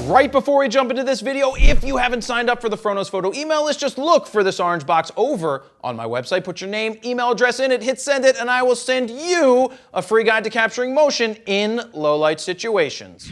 Right before we jump into this video, if you haven't signed up for the Fronos Photo email list, just look for this orange box over on my website, put your name, email address in it, hit send it, and I will send you a free guide to capturing motion in low-light situations.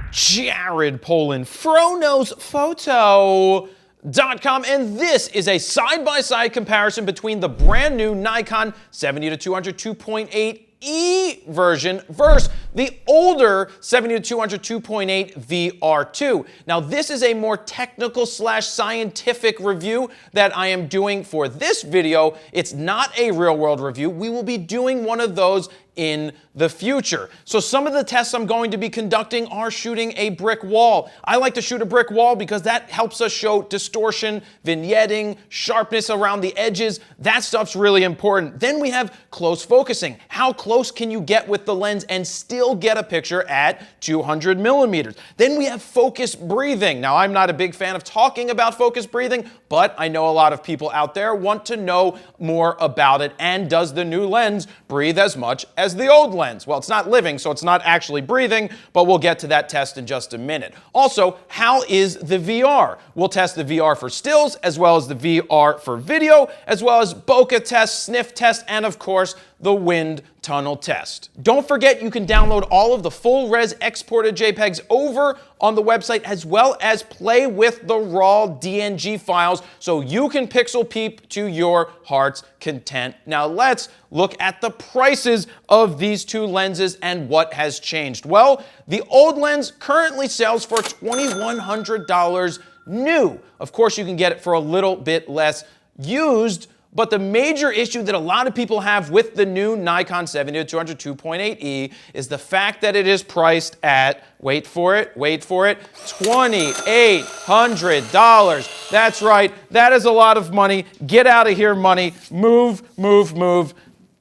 Jared Polin, FronosPhoto.com, and this is a side-by-side comparison between the brand new Nikon 70-200 2.8E version versus the older 70-200 2.8 VR2. Now, this is a more technical / scientific review that I am doing for this video. It's not a real-world review. We will be doing one of those in the future. So some of the tests I'm going to be conducting are shooting a brick wall. I like to shoot a brick wall because that helps us show distortion, vignetting, sharpness around the edges. That stuff's really important. Then we have close focusing. How close can you get with the lens and still get a picture at 200 millimeters? Then we have focus breathing. Now, I'm not a big fan of talking about focus breathing, but I know a lot of people out there want to know more about it. And does the new lens breathe as much as the old lens? Well, it's not living, so it's not actually breathing, but we'll get to that test in just a minute. Also, how is the VR? We'll test the VR for stills, as well as the VR for video, as well as bokeh test, sniff test, and of course, the wind tunnel test. Don't forget you can download all of the full res exported JPEGs over on the website, as well as play with the raw DNG files so you can pixel peep to your heart's content. Now let's look at the prices of these two lenses and what has changed. Well, the old lens currently sells for $2,100 new. Of course, you can get it for a little bit less used. But the major issue that a lot of people have with the new Nikon 70-200 2.8E is the fact that it is priced at, wait for it, $2,800. That's right, that is a lot of money. Get out of here, money. Move.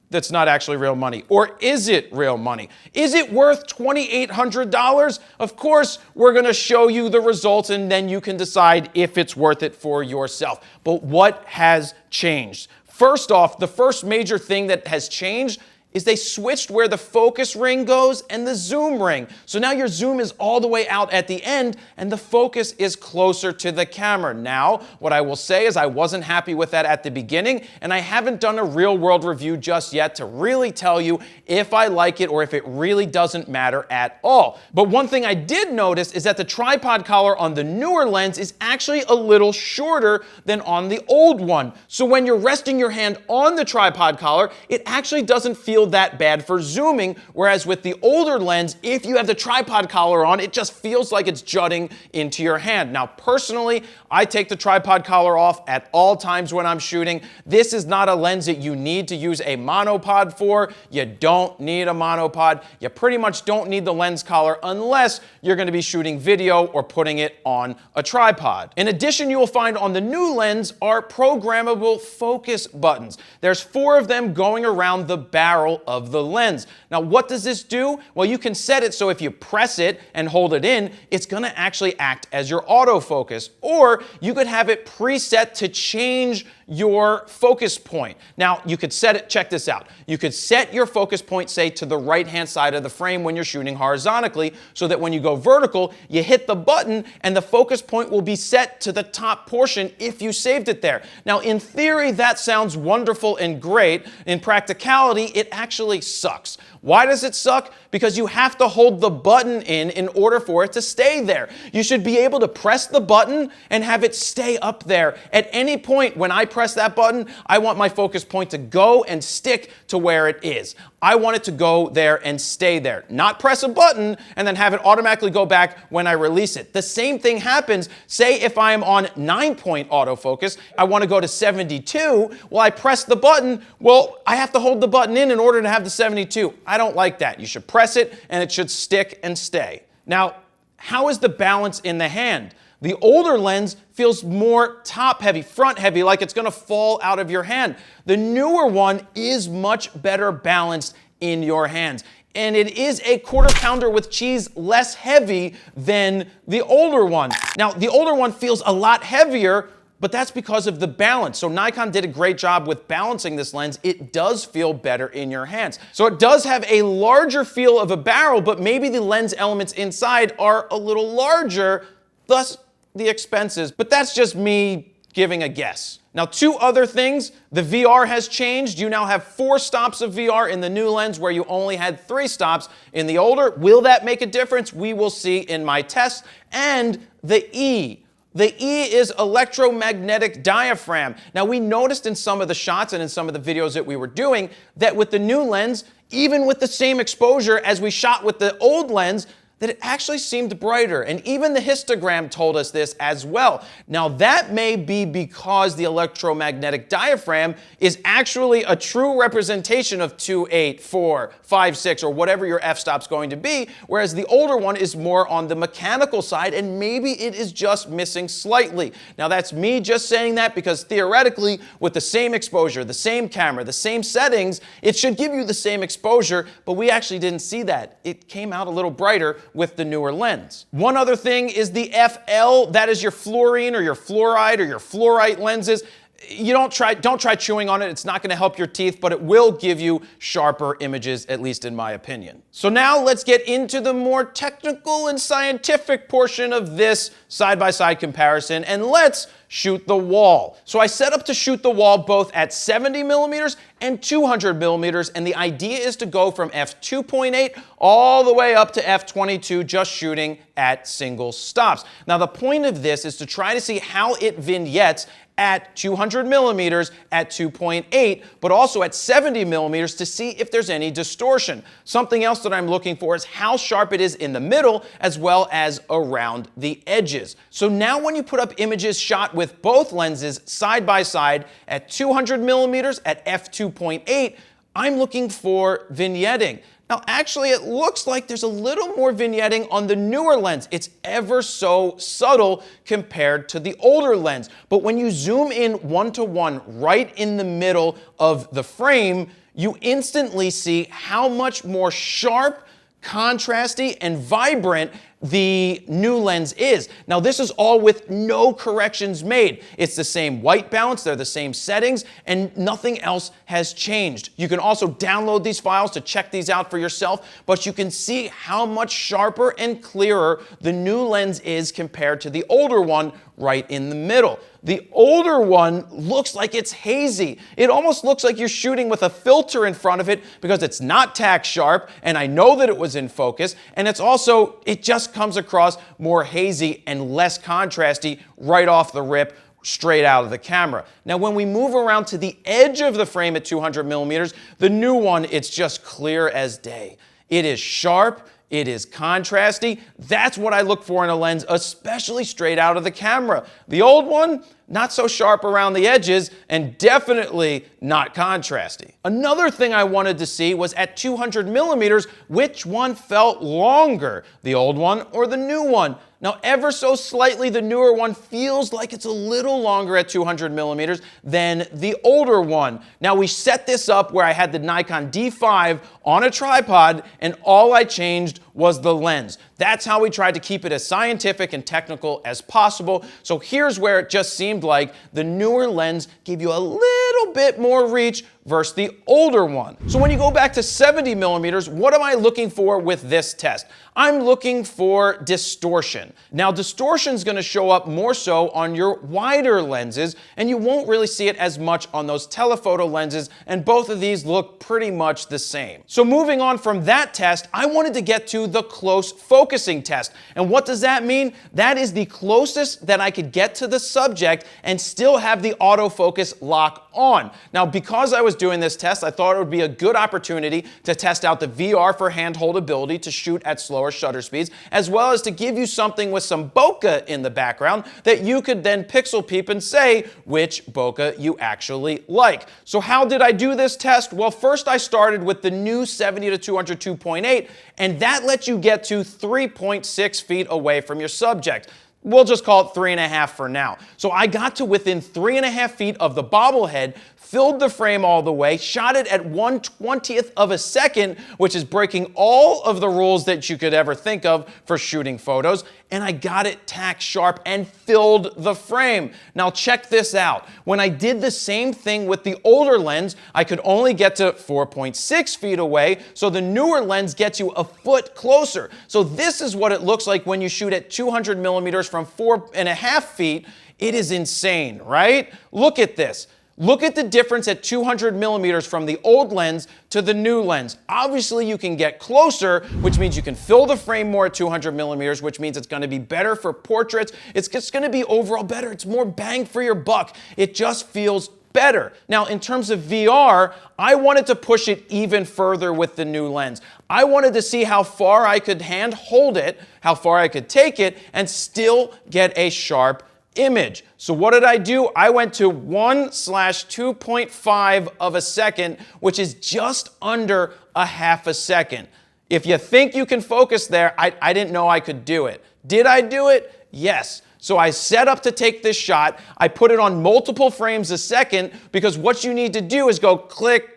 That's not actually real money. Or is it real money? Is it worth $2,800? Of course, we're going to show you the results and then you can decide if it's worth it for yourself. But what has changed? First off, the first major thing that has changed is they switched where the focus ring goes and the zoom ring. So now your zoom is all the way out at the end and the focus is closer to the camera. Now, what I will say is I wasn't happy with that at the beginning, and I haven't done a real world review just yet to really tell you if I like it or if it really doesn't matter at all. But one thing I did notice is that the tripod collar on the newer lens is actually a little shorter than on the old one. So when you're resting your hand on the tripod collar, it actually doesn't feel that bad for zooming, whereas with the older lens, if you have the tripod collar on, it just feels like it's jutting into your hand. Now, personally, I take the tripod collar off at all times when I'm shooting. This is not a lens that you need to use a monopod for. You don't need a monopod. You pretty much don't need the lens collar unless you're going to be shooting video or putting it on a tripod. In addition, you will find on the new lens are programmable focus buttons. There's 4 of them going around the barrel of the lens. Now, what does this do? Well, you can set it so if you press it and hold it in, it's going to actually act as your autofocus. Or you could have it preset to change your focus point. Now, you could set it, check this out. You could set your focus point, say, to the right-hand side of the frame when you're shooting horizontally, so that when you go vertical, you hit the button and the focus point will be set to the top portion if you saved it there. Now, in theory, that sounds wonderful and great. In practicality, it actually sucks. Why does it suck? Because you have to hold the button in order for it to stay there. You should be able to press the button and have it stay up there. At any point when I press that button, I want my focus point to go and stick to where it is. I want it to go there and stay there, not press a button and then have it automatically go back when I release it. The same thing happens, say if I am on 9-point autofocus, I want to go to 72, well, I press the button, well, I have to hold the button in order to have the 72. I don't like that. You should press it and it should stick and stay. Now, how is the balance in the hand? The older lens feels more top heavy, front heavy, like it's going to fall out of your hand. The newer one is much better balanced in your hands. And it is a 1/4 pounder with cheese less heavy than the older one. Now, the older one feels a lot heavier, but that's because of the balance. So Nikon did a great job with balancing this lens. It does feel better in your hands. So it does have a larger feel of a barrel, but maybe the lens elements inside are a little larger, thus the expenses. But that's just me giving a guess. Now, two other things. The VR has changed. You now have 4 stops of VR in the new lens where you only had 3 stops in the older. Will that make a difference? We will see in my test. And the E. The E is electromagnetic diaphragm. Now, we noticed in some of the shots and in some of the videos that we were doing that with the new lens, even with the same exposure as we shot with the old lens, that it actually seemed brighter. And even the histogram told us this as well. Now, that may be because the electromagnetic diaphragm is actually a true representation of 2, 8, 4, 5, 6, or whatever your f-stop's going to be, whereas the older one is more on the mechanical side, and maybe it is just missing slightly. Now, that's me just saying that because theoretically, with the same exposure, the same camera, the same settings, it should give you the same exposure, but we actually didn't see that. It came out a little brighter with the newer lens. One other thing is the FL. That is your fluorine or your fluoride or your fluorite lenses. You don't try chewing on it. It's not going to help your teeth, but it will give you sharper images, at least in my opinion. So now let's get into the more technical and scientific portion of this side-by-side comparison, and let's shoot the wall. So I set up to shoot the wall both at 70 millimeters and 200 millimeters, and the idea is to go from f2.8 all the way up to f22, just shooting at single stops. Now, the point of this is to try to see how it vignettes at 200 millimeters at 2.8, but also at 70 millimeters to see if there's any distortion. Something else that I'm looking for is how sharp it is in the middle as well as around the edges. So now when you put up images shot with both lenses side by side at 200 millimeters at f2.8, I'm looking for vignetting. Now, actually, it looks like there's a little more vignetting on the newer lens. It's ever so subtle compared to the older lens. But when you zoom in 1-to-1 right in the middle of the frame, you instantly see how much more sharp, contrasty, and vibrant the new lens is. Now, this is all with no corrections made. It's the same white balance, they're the same settings, and nothing else has changed. You can also download these files to check these out for yourself, but you can see how much sharper and clearer the new lens is compared to the older one right in the middle. The older one looks like it's hazy. It almost looks like you're shooting with a filter in front of it because it's not tack sharp, and I know that it was in focus, and it's also, it just comes across more hazy and less contrasty right off the rip, straight out of the camera. Now, when we move around to the edge of the frame at 200 millimeters, the new one, it's just clear as day. It is sharp. It is contrasty. That's what I look for in a lens, especially straight out of the camera. The old one, not so sharp around the edges, and definitely not contrasty. Another thing I wanted to see was at 200 millimeters, which one felt longer, the old one or the new one? Now, ever so slightly, the newer one feels like it's a little longer at 200 millimeters than the older one. Now, we set this up where I had the Nikon D5 on a tripod, and all I changed was the lens. That's how we tried to keep it as scientific and technical as possible. So here's where it just seemed like the newer lens gave you a little bit more reach versus the older one. So when you go back to 70 millimeters, what am I looking for with this test? I'm looking for distortion. Now, distortion is going to show up more so on your wider lenses, and you won't really see it as much on those telephoto lenses, and both of these look pretty much the same. So moving on from that test, I wanted to get to the close focusing test. And what does that mean? That is the closest that I could get to the subject and still have the autofocus lock on. Now, because I was doing this test, I thought it would be a good opportunity to test out the VR for handhold ability to shoot at slower shutter speeds, as well as to give you something with some bokeh in the background that you could then pixel peep and say which bokeh you actually like. So how did I do this test? Well, first I started with the new 70 to 200 2.8, and that lets you get to 3.6 feet away from your subject. We'll just call it 3.5 for now. So I got to within 3.5 feet of the bobblehead, filled the frame all the way, shot it at 1/20th of a second, which is breaking all of the rules that you could ever think of for shooting photos, and I got it tack sharp and filled the frame. Now check this out. When I did the same thing with the older lens, I could only get to 4.6 feet away, so the newer lens gets you a foot closer. So this is what it looks like when you shoot at 200 millimeters from 4.5 feet. It is insane, right? Look at this. Look at the difference at 200 millimeters from the old lens to the new lens. Obviously, you can get closer, which means you can fill the frame more at 200 millimeters, which means it's going to be better for portraits. It's just going to be overall better. It's more bang for your buck. It just feels better. Now, in terms of VR, I wanted to push it even further with the new lens. I wanted to see how far I could hand hold it, how far I could take it, and still get a sharp image. So what did I do? I went to 1/2.5 of a second, which is just under a half a second. If you think you can focus there, I didn't know I could do it. Did I do it? Yes. So I set up to take this shot. I put it on multiple frames a second because what you need to do is go click,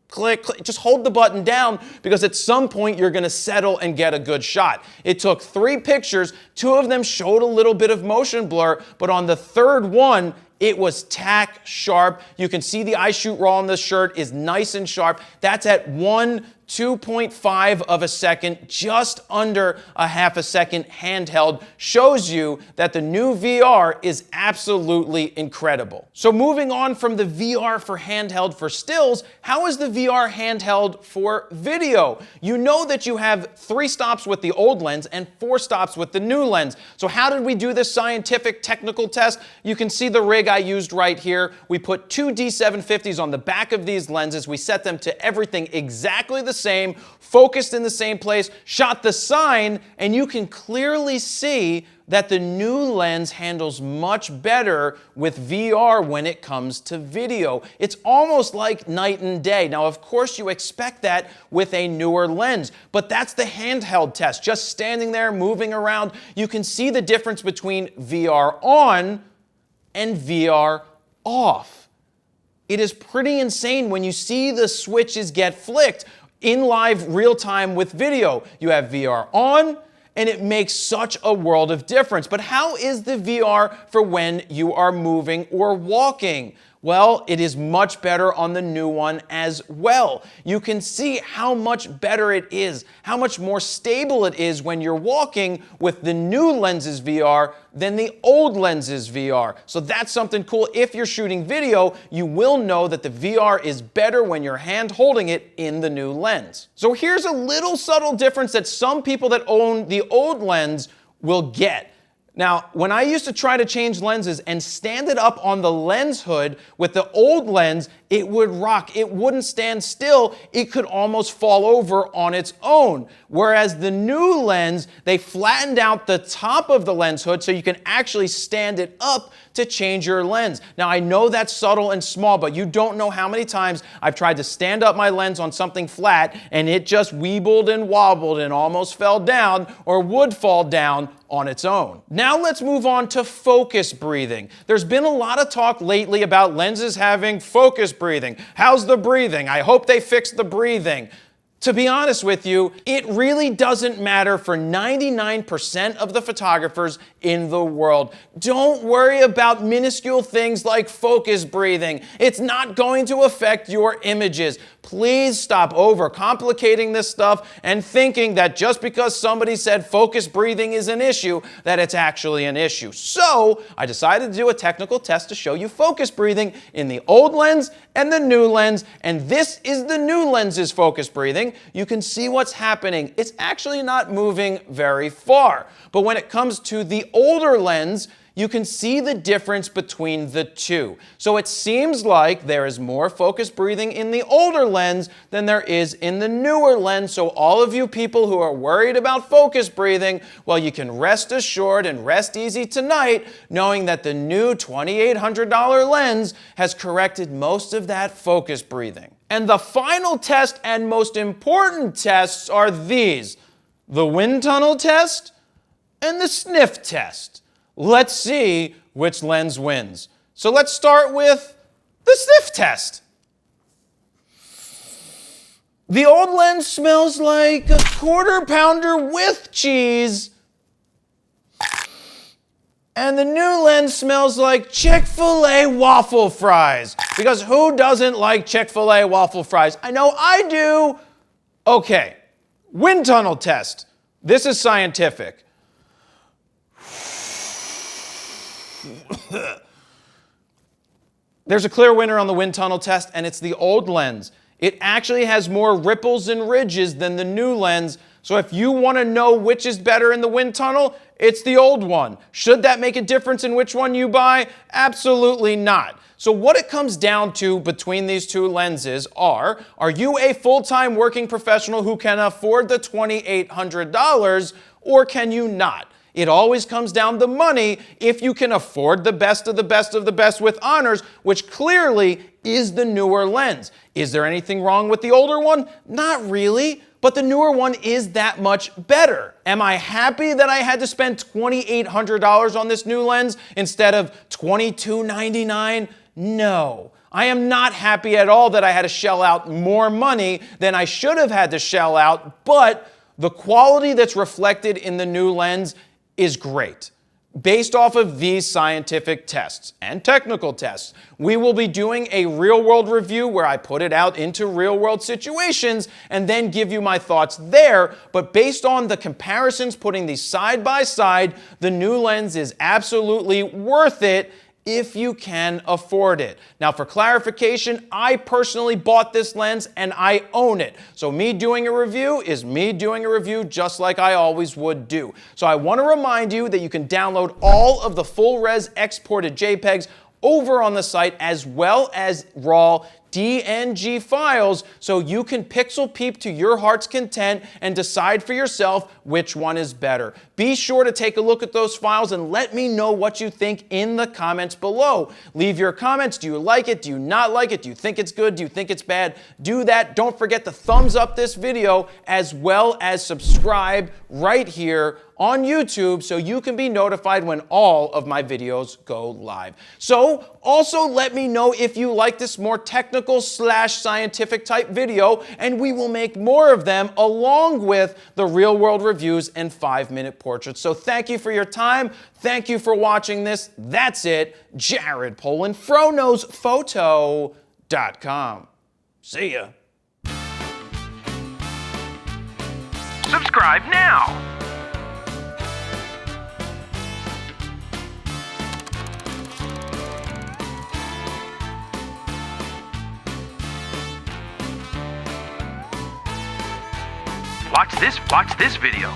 click, click, just hold the button down because at some point you're going to settle and get a good shot. It took 3 pictures. 2 of them showed a little bit of motion blur, but on the third one, it was tack sharp. You can see the I shoot raw on this shirt is nice and sharp. That's at 1/2.5 of a second, just under a half a second handheld. Shows you that the new VR is absolutely incredible. So moving on from the VR for handheld for stills, how is the VR handheld for video? You know that you have 3 stops with the old lens and 4 stops with the new lens. So how did we do this scientific technical test? You can see the rig I used right here. We put 2 D750s on the back of these lenses. We set them to everything exactly the same, focused in the same place, shot the sign, and you can clearly see that the new lens handles much better with VR when it comes to video. It's almost like night and day. Now, of course, you expect that with a newer lens, but that's the handheld test. Just standing there, moving around, you can see the difference between VR on and VR off. It is pretty insane when you see the switches get flicked in live real time with video. You have VR on, and it makes such a world of difference. But how is the VR for when you are moving or walking? Well, it is much better on the new one as well. You can see how much better it is, how much more stable it is when you're walking with the new lenses VR than the old lenses VR. So that's something cool. If you're shooting video, you will know that the VR is better when you're hand holding it in the new lens. So here's a little subtle difference that some people that own the old lens will get. Now, when I used to try to change lenses and stand it up on the lens hood with the old lens, it would rock. It wouldn't stand still. It could almost fall over on its own. Whereas the new lens, they flattened out the top of the lens hood so you can actually stand it up to change your lens. Now, I know that's subtle and small, but you don't know how many times I've tried to stand up my lens on something flat and it just weebled and wobbled and almost fell down or would fall down on its own. Now let's move on to focus breathing. There's been a lot of talk lately about lenses having focus breathing. How's the breathing? I hope they fix the breathing. To be honest with you, it really doesn't matter for 99% of the photographers in the world. Don't worry about minuscule things like focus breathing. It's not going to affect your images. Please stop overcomplicating this stuff and thinking that just because somebody said focus breathing is an issue, that it's actually an issue. So I decided to do a technical test to show you focus breathing in the old lens and the new lens, and this is the new lens's focus breathing. You can see what's happening. It's actually not moving very far. But when it comes to the older lens, you can see the difference between the two. So it seems like there is more focus breathing in the older lens than there is in the newer lens. So all of you people who are worried about focus breathing, well, you can rest assured and rest easy tonight knowing that the new $2,800 lens has corrected most of that focus breathing. And the final test and most important tests are these: the wind tunnel test and the sniff test. Let's see which lens wins. So let's start with the sniff test. The old lens smells like a quarter pounder with cheese. And the new lens smells like Chick-fil-A waffle fries. Because who doesn't like Chick-fil-A waffle fries? I know I do. Okay, wind tunnel test. This is scientific. There's a clear winner on the wind tunnel test, and it's the old lens. It actually has more ripples and ridges than the new lens. So if you want to know which is better in the wind tunnel, it's the old one. Should that make a difference in which one you buy? Absolutely not. So what it comes down to between these two lenses are you a full-time working professional who can afford the $2,800, or can you not? It always comes down to money if you can afford the best of the best of the best with honors, which clearly is the newer lens. Is there anything wrong with the older one? Not really, but the newer one is that much better. Am I happy that I had to spend $2,800 on this new lens instead of $2,299? No. I am not happy at all that I had to shell out more money than I should have had to shell out, but the quality that's reflected in the new lens is great. Based off of these scientific tests and technical tests, we will be doing a real-world review where I put it out into real-world situations and then give you my thoughts there. But based on the comparisons, putting these side by side, the new lens is absolutely worth it if you can afford it. Now, for clarification, I personally bought this lens and I own it. So me doing a review is me doing a review just like I always would do. So I want to remind you that you can download all of the full-res exported JPEGs over on the site, as well as raw DNG files, so you can pixel peep to your heart's content and decide for yourself which one is better. Be sure to take a look at those files and let me know what you think in the comments below. Leave your comments. Do you like it? Do you not like it? Do you think it's good? Do you think it's bad? Do that. Don't forget to thumbs up this video, as well as subscribe right here on YouTube so you can be notified when all of my videos go live. So also let me know if you like this more technical / scientific type video, and we will make more of them along with the real world reviews and 5-minute portraits. So thank you for your time. Thank you for watching this. That's it. Jared Polin, FroKnowsPhoto.com. See ya. Subscribe now. Watch this video.